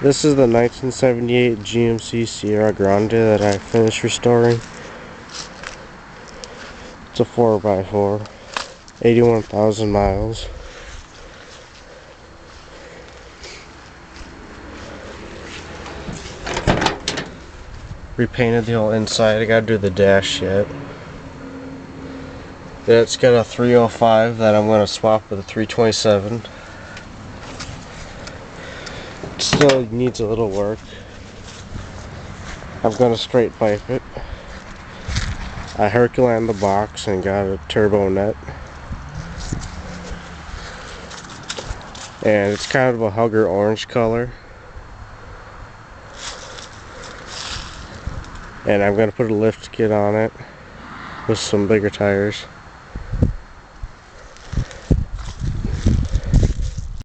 This is the 1978 GMC Sierra Grande that I finished restoring. It's a 4x4, 81,000 miles. Repainted the whole inside. I gotta do the dash yet. Then it's got a 305 that I'm gonna swap with a 327. Still needs a little work. I'm gonna straight pipe it. I Herculaned the box and got a turbo net. And it's kind of a Hugger orange color. And I'm gonna put a lift kit on it with some bigger tires.